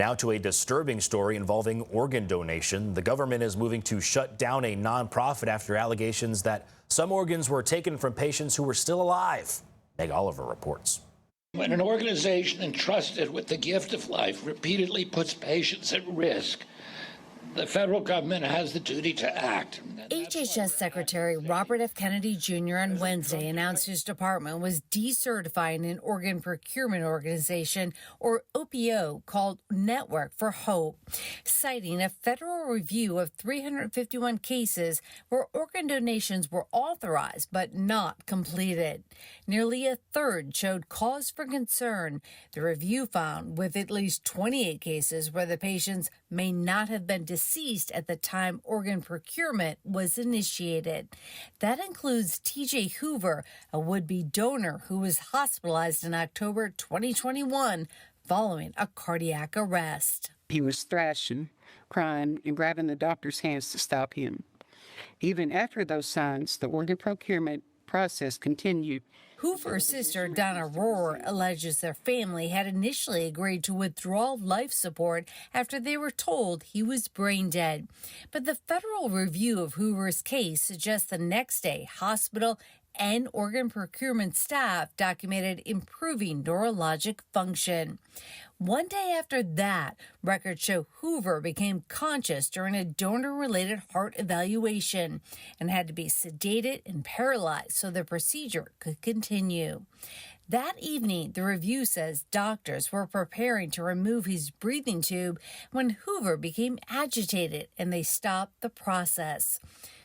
Now to a disturbing story involving organ donation. The government is moving to shut down a nonprofit after allegations that some organs were taken from patients who were still alive. Meg Oliver reports. When an organization entrusted with the gift of life repeatedly puts patients at risk, the federal government has the duty to act. HHS Secretary Robert F. Kennedy Jr. on Wednesday announced his department was decertifying an organ procurement organization, or OPO, called Network for Hope, citing a federal review of 351 cases where organ donations were authorized but not completed. Nearly a third showed cause for concern. The review found with at least 28 cases where the patients may not have been deceased at the time organ procurement was initiated. That includes T.J. Hoover, a would-be donor who was hospitalized in October 2021 following a cardiac arrest. He was thrashing, crying, and grabbing the doctor's hands to stop him. Even after those signs, the organ procurement process continued. Hoover's sister, Donna Rohrer, alleges their family had initially agreed to withdraw life support after they were told he was brain dead. But the federal review of Hoover's case suggests the next day hospital and organ procurement staff documented improving neurologic function. One day after that, records show Hoover became conscious during a donor-related heart evaluation and had to be sedated and paralyzed so the procedure could continue. That evening, the review says doctors were preparing to remove his breathing tube when Hoover became agitated and they stopped the process.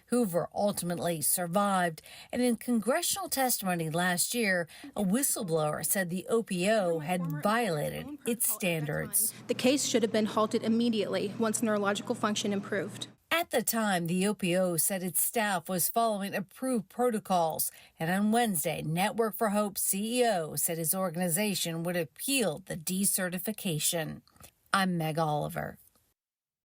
Hoover ultimately survived, and in congressional testimony last year, a whistleblower said the OPO had violated its standards. The case should have been halted immediately once neurological function improved. At the time, the OPO said its staff was following approved protocols, and on Wednesday, Network for Hope CEO said his organization would appeal the decertification. I'm Meg Oliver.